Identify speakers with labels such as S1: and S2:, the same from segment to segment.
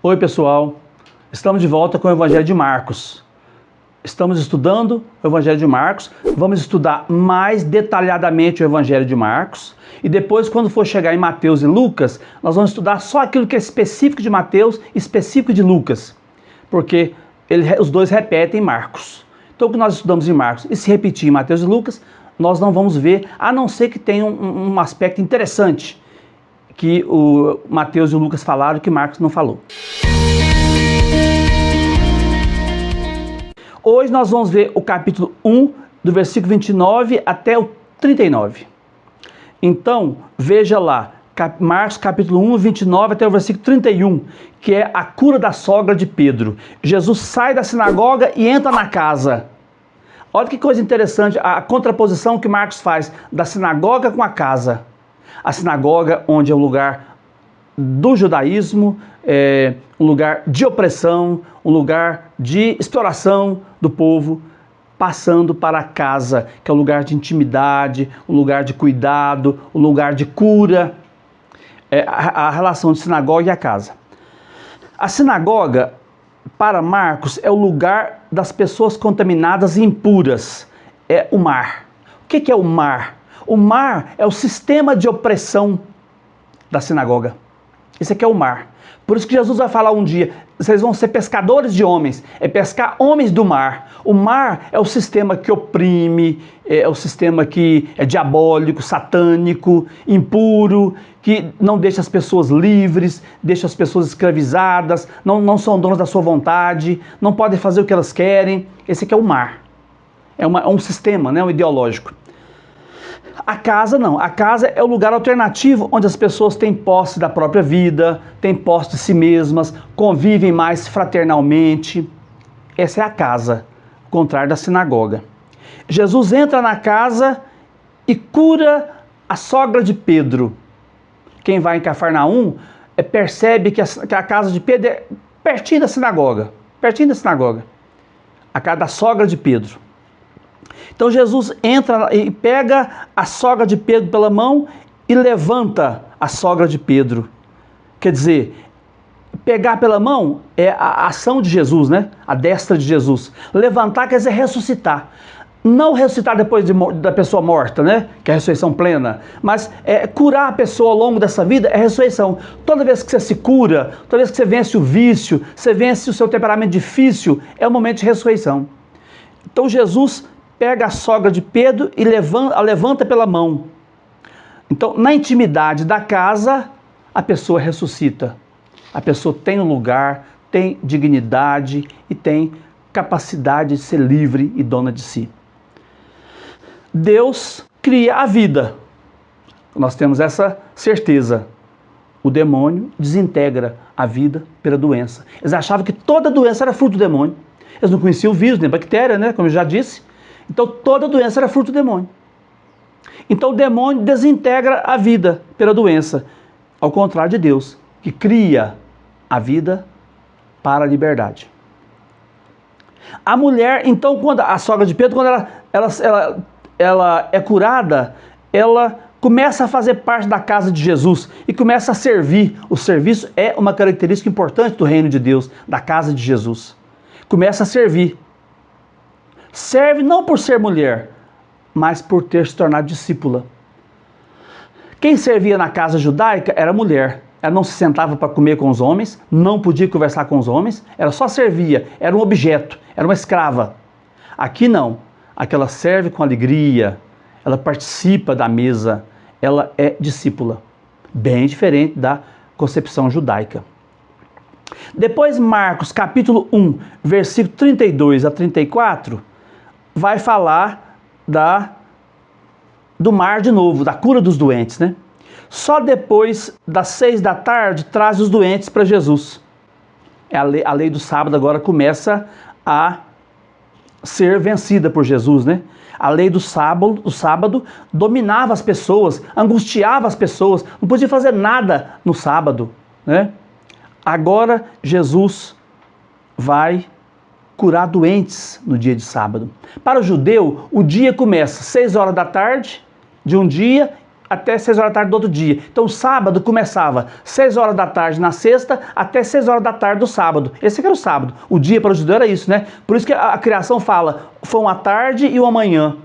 S1: Oi pessoal, estamos de volta com o Evangelho de Marcos. Estamos estudando o Evangelho de Marcos, vamos estudar mais detalhadamente o Evangelho de Marcos e depois, quando for chegar em Mateus e Lucas, nós vamos estudar só aquilo que é específico de Mateus e específico de Lucas, porque os dois repetem em Marcos. Então o que nós estudamos em Marcos e se repetir em Mateus e Lucas, nós não vamos ver, a não ser que tenha um aspecto interessante que o Mateus e o Lucas falaram que Marcos não falou. Hoje nós vamos ver o capítulo 1, do versículo 29 até o 39. Então, veja lá, Marcos capítulo 1, 29 até o versículo 31, que é a cura da sogra de Pedro. Jesus sai da sinagoga e entra na casa. Olha que coisa interessante, a contraposição que Marcos faz da sinagoga com a casa. A sinagoga, onde é o lugar do judaísmo, um lugar de opressão, um lugar de exploração do povo, passando para a casa, que é um lugar de intimidade, um lugar de cuidado, um lugar de cura. A relação de sinagoga e a casa. A sinagoga, para Marcos, é o lugar das pessoas contaminadas e impuras. É o mar. O que é o mar? O mar é o sistema de opressão da sinagoga. Esse aqui é o mar. Por isso que Jesus vai falar um dia, vocês vão ser pescadores de homens, é pescar homens do mar. O mar é o sistema que oprime, é o sistema que é diabólico, satânico, impuro, que não deixa as pessoas livres, deixa as pessoas escravizadas, não são donas da sua vontade, não podem fazer o que elas querem. Esse aqui é o mar. É um sistema, né, um ideológico. A casa não, a casa é o lugar alternativo onde as pessoas têm posse da própria vida, têm posse de si mesmas, convivem mais fraternalmente. Essa é a casa, ao contrário da sinagoga. Jesus entra na casa e cura a sogra de Pedro. Quem vai em Cafarnaum percebe que a casa de Pedro é pertinho da sinagoga, a casa da sogra de Pedro. Então Jesus entra e pega a sogra de Pedro pela mão e levanta a sogra de Pedro. Quer dizer, pegar pela mão é a ação de Jesus, né? A destra de Jesus. Levantar quer dizer ressuscitar. Não ressuscitar depois da pessoa morta, né? Que é a ressurreição plena. Mas curar a pessoa ao longo dessa vida é ressurreição. Toda vez que você se cura, toda vez que você vence o vício, você vence o seu temperamento difícil, é um momento de ressurreição. Então Jesus pega a sogra de Pedro e a levanta pela mão. Então, na intimidade da casa, a pessoa ressuscita. A pessoa tem um lugar, tem dignidade e tem capacidade de ser livre e dona de si. Deus cria a vida. Nós temos essa certeza. O demônio desintegra a vida pela doença. Eles achavam que toda doença era fruto do demônio. Eles não conheciam o vírus, nem bactéria, né? Como eu já disse. Então toda doença era fruto do demônio. Então o demônio desintegra a vida pela doença, ao contrário de Deus, que cria a vida para a liberdade. A mulher, então, quando a sogra de Pedro, quando ela é curada, ela começa a fazer parte da casa de Jesus e começa a servir. O serviço é uma característica importante do reino de Deus, da casa de Jesus. Começa a servir. Serve não por ser mulher, mas por ter se tornado discípula. Quem servia na casa judaica era a mulher. Ela não se sentava para comer com os homens, não podia conversar com os homens, ela só servia, era um objeto, era uma escrava. Aqui não, aqui ela serve com alegria, ela participa da mesa, ela é discípula. Bem diferente da concepção judaica. Depois Marcos capítulo 1, versículo 32 a 34, vai falar do mar de novo, da cura dos doentes, né? Só depois das 6 da tarde traz os doentes para Jesus. A lei do sábado agora começa a ser vencida por Jesus, né? A lei do sábado dominava as pessoas, angustiava as pessoas, não podia fazer nada no sábado, né? Agora Jesus vai curar doentes no dia de sábado. Para o judeu, o dia começa às 6 horas da tarde de um dia até 6 horas da tarde do outro dia. Então o sábado começava 6 horas da tarde na sexta até 6 horas da tarde do sábado. Esse aqui era o sábado. O dia para o judeu era isso, né? Por isso que a criação fala, foi uma tarde e uma manhã.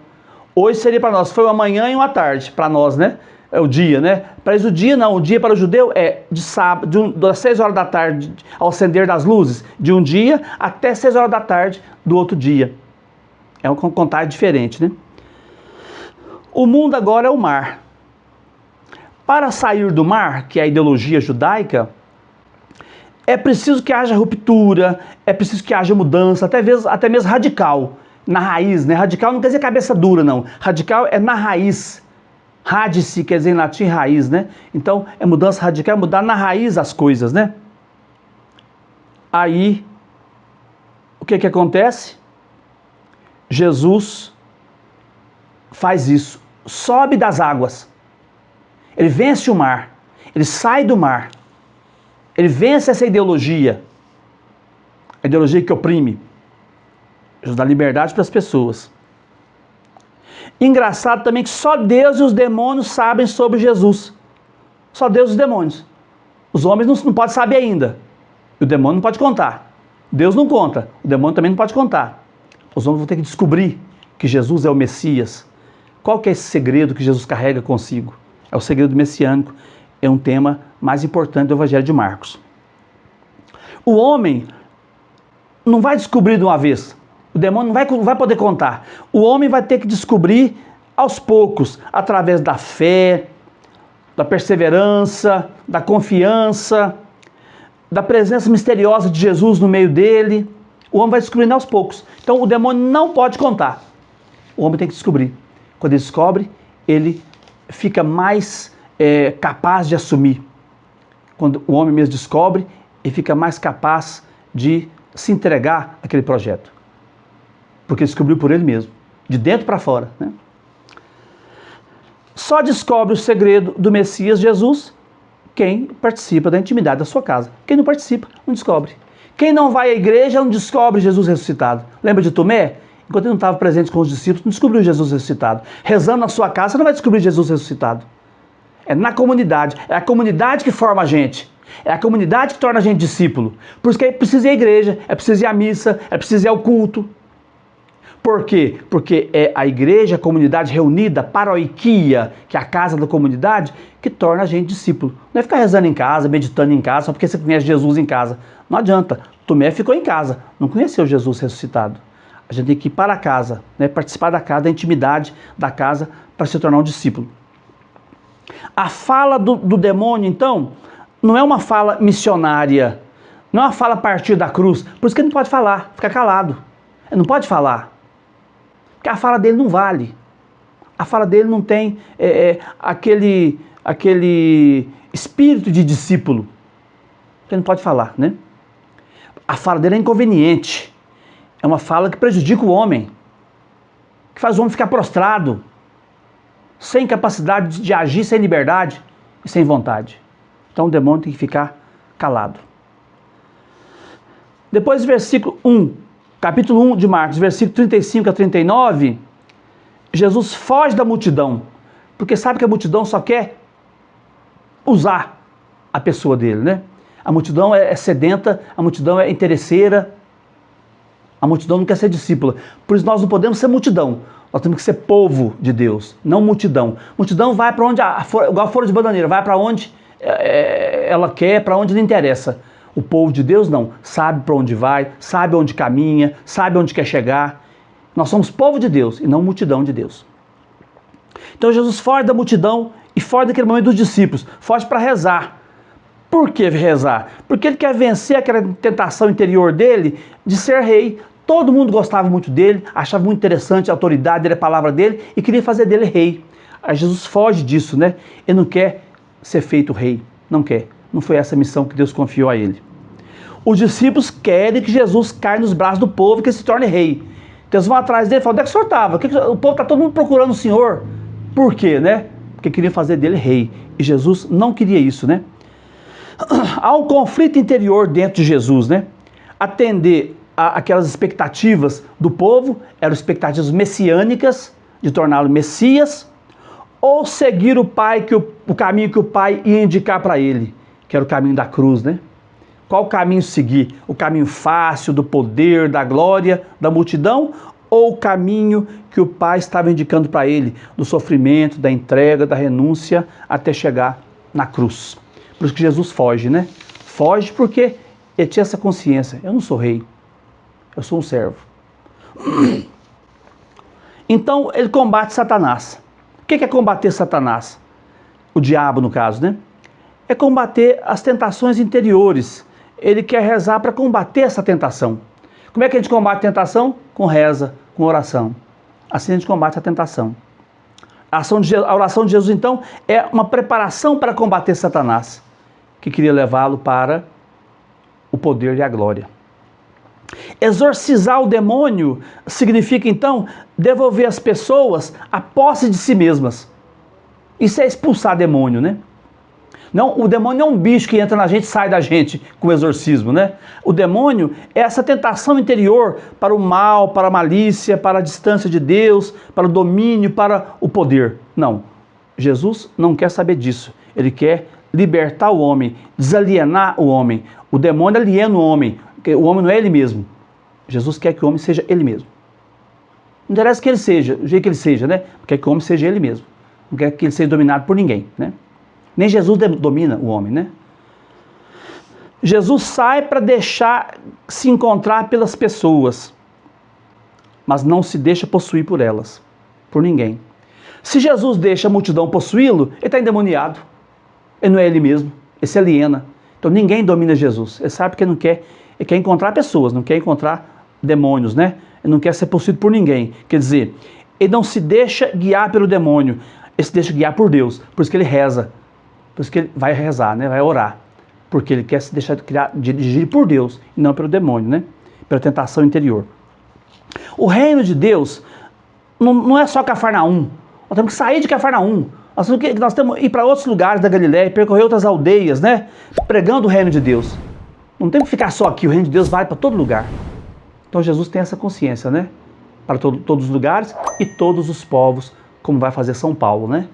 S1: Hoje seria para nós, foi uma manhã e uma tarde, para nós, né? É o dia, né? Para eles o dia não, o dia para o judeu é de sábado, das 6 horas da tarde ao acender das luzes de um dia até 6 horas da tarde do outro dia. É uma contagem diferente, né? O mundo agora é o mar. Para sair do mar, que é a ideologia judaica, é preciso que haja ruptura, é preciso que haja mudança, até mesmo radical, na raiz, né? Radical não quer dizer cabeça dura, não. Radical é na raiz. Radice quer dizer em latim raiz, né? Então, é mudança radical, é mudar na raiz as coisas, né? Aí, o que acontece? Jesus faz isso, sobe das águas, ele vence o mar, ele sai do mar, ele vence essa ideologia, a ideologia que oprime, Jesus dá liberdade para as pessoas. Engraçado também que só Deus e os demônios sabem sobre Jesus, só Deus e os demônios, os homens não podem saber ainda, e o demônio não pode contar, Deus não conta, o demônio também não pode contar. Os homens vão ter que descobrir que Jesus é o Messias. Qual que é esse segredo que Jesus carrega consigo? É o segredo messiânico. É um tema mais importante do Evangelho de Marcos. O homem não vai descobrir de uma vez. O demônio não vai poder contar. O homem vai ter que descobrir aos poucos, através da fé, da perseverança, da confiança, da presença misteriosa de Jesus no meio dele. O homem vai descobrindo aos poucos. Então o demônio não pode contar. O homem tem que descobrir. Quando ele descobre, ele fica mais capaz de assumir. Quando o homem mesmo descobre, ele fica mais capaz de se entregar àquele projeto. Porque ele descobriu por ele mesmo. De dentro para fora, né? Só descobre o segredo do Messias Jesus quem participa da intimidade da sua casa. Quem não participa, não descobre. Quem não vai à igreja não descobre Jesus ressuscitado. Lembra de Tomé? Enquanto ele não estava presente com os discípulos, não descobriu Jesus ressuscitado. Rezando na sua casa, você não vai descobrir Jesus ressuscitado. É na comunidade. É a comunidade que forma a gente. É a comunidade que torna a gente discípulo. Por isso que é preciso ir à igreja, é preciso ir à missa, é preciso ir ao culto. Por quê? Porque é a igreja, a comunidade reunida, paroiquia, que é a casa da comunidade, que torna a gente discípulo. Não é ficar rezando em casa, meditando em casa, só porque você conhece Jesus em casa. Não adianta. Tomé ficou em casa, não conheceu Jesus ressuscitado. A gente tem que ir para a casa, né? Participar da casa, da intimidade da casa, para se tornar um discípulo. A fala do demônio, então, não é uma fala missionária, não é uma fala a partir da cruz. Por isso que ele não pode falar, fica calado. Ele não pode falar. Porque a fala dele não vale. A fala dele não tem aquele espírito de discípulo. Ele não pode falar, né? A fala dele é inconveniente. É uma fala que prejudica o homem. Que faz o homem ficar prostrado. Sem capacidade de agir, sem liberdade e sem vontade. Então o demônio tem que ficar calado. Depois, versículo 1, capítulo 1 de Marcos, versículo 35 a 39, Jesus foge da multidão, porque sabe que a multidão só quer usar a pessoa dele, né? A multidão é sedenta, a multidão é interesseira, a multidão não quer ser discípula. Por isso nós não podemos ser multidão, nós temos que ser povo de Deus, não multidão. Multidão vai para onde, igual a folha de bananeira, vai para onde ela quer, para onde lhe interessa. O povo de Deus não, sabe para onde vai, sabe onde caminha, sabe onde quer chegar. Nós somos povo de Deus e não multidão de Deus. Então Jesus foge da multidão e foge daquele momento dos discípulos, foge para rezar. Por que rezar? Porque ele quer vencer aquela tentação interior dele de ser rei. Todo mundo gostava muito dele, achava muito interessante a autoridade dele, a palavra dele e queria fazer dele rei. Aí Jesus foge disso, né? Ele não quer ser feito rei, não quer. Não foi essa a missão que Deus confiou a ele. Os discípulos querem que Jesus caia nos braços do povo e que ele se torne rei. Então eles vão atrás dele e falam, onde é que o senhor estava? O povo está todo mundo procurando o senhor. Por quê, né? Porque queriam fazer dele rei. E Jesus não queria isso, né? Há um conflito interior dentro de Jesus, né? Atender aquelas expectativas do povo, eram expectativas messiânicas, de torná-lo Messias, ou seguir o Pai, o caminho que o Pai ia indicar para ele, que era o caminho da cruz, né? Qual caminho seguir? O caminho fácil, do poder, da glória, da multidão, ou o caminho que o Pai estava indicando para ele, do sofrimento, da entrega, da renúncia, até chegar na cruz? Por isso que Jesus foge, né? Foge porque ele tinha essa consciência: eu não sou rei, eu sou um servo. Então ele combate Satanás. O que é combater Satanás? O diabo, no caso, né? É combater as tentações interiores. Ele quer rezar para combater essa tentação. Como é que a gente combate a tentação? Com reza, com oração. Assim a gente combate a tentação. A oração de Jesus, então, é uma preparação para combater Satanás, que queria levá-lo para o poder e a glória. Exorcizar o demônio significa, então, devolver às pessoas a posse de si mesmas. Isso é expulsar demônio, né? Não, o demônio não é um bicho que entra na gente e sai da gente com o exorcismo, né? O demônio é essa tentação interior para o mal, para a malícia, para a distância de Deus, para o domínio, para o poder. Não, Jesus não quer saber disso. Ele quer libertar o homem, desalienar o homem. O demônio aliena o homem, o homem não é ele mesmo. Jesus quer que o homem seja ele mesmo. Não interessa que ele seja, o jeito que ele seja, né? Quer que o homem seja ele mesmo. Não quer que ele seja dominado por ninguém, né? Nem Jesus domina o homem, né? Jesus sai para deixar se encontrar pelas pessoas, mas não se deixa possuir por elas, por ninguém. Se Jesus deixa a multidão possuí-lo, ele está endemoniado. Ele não é ele mesmo, ele se aliena. Então ninguém domina Jesus. Ele sabe que ele quer encontrar pessoas, não quer encontrar demônios, né? Ele não quer ser possuído por ninguém. Quer dizer, ele não se deixa guiar pelo demônio, ele se deixa guiar por Deus. Por isso que ele reza. Por isso que ele vai rezar, né? Vai orar. Porque ele quer se deixar dirigir por Deus e não pelo demônio, né? Pela tentação interior. O reino de Deus não é só Cafarnaum. Nós temos que sair de Cafarnaum. Nós temos que ir para outros lugares da Galileia, percorrer outras aldeias, né? Pregando o reino de Deus. Não temos que ficar só aqui. O reino de Deus vai para todo lugar. Então Jesus tem essa consciência, né? Para todos os lugares e todos os povos, como vai fazer São Paulo, né?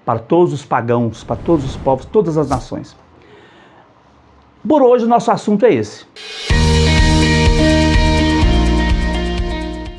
S1: Para todos os pagãos, para todos os povos, todas as nações. Por hoje o nosso assunto é esse.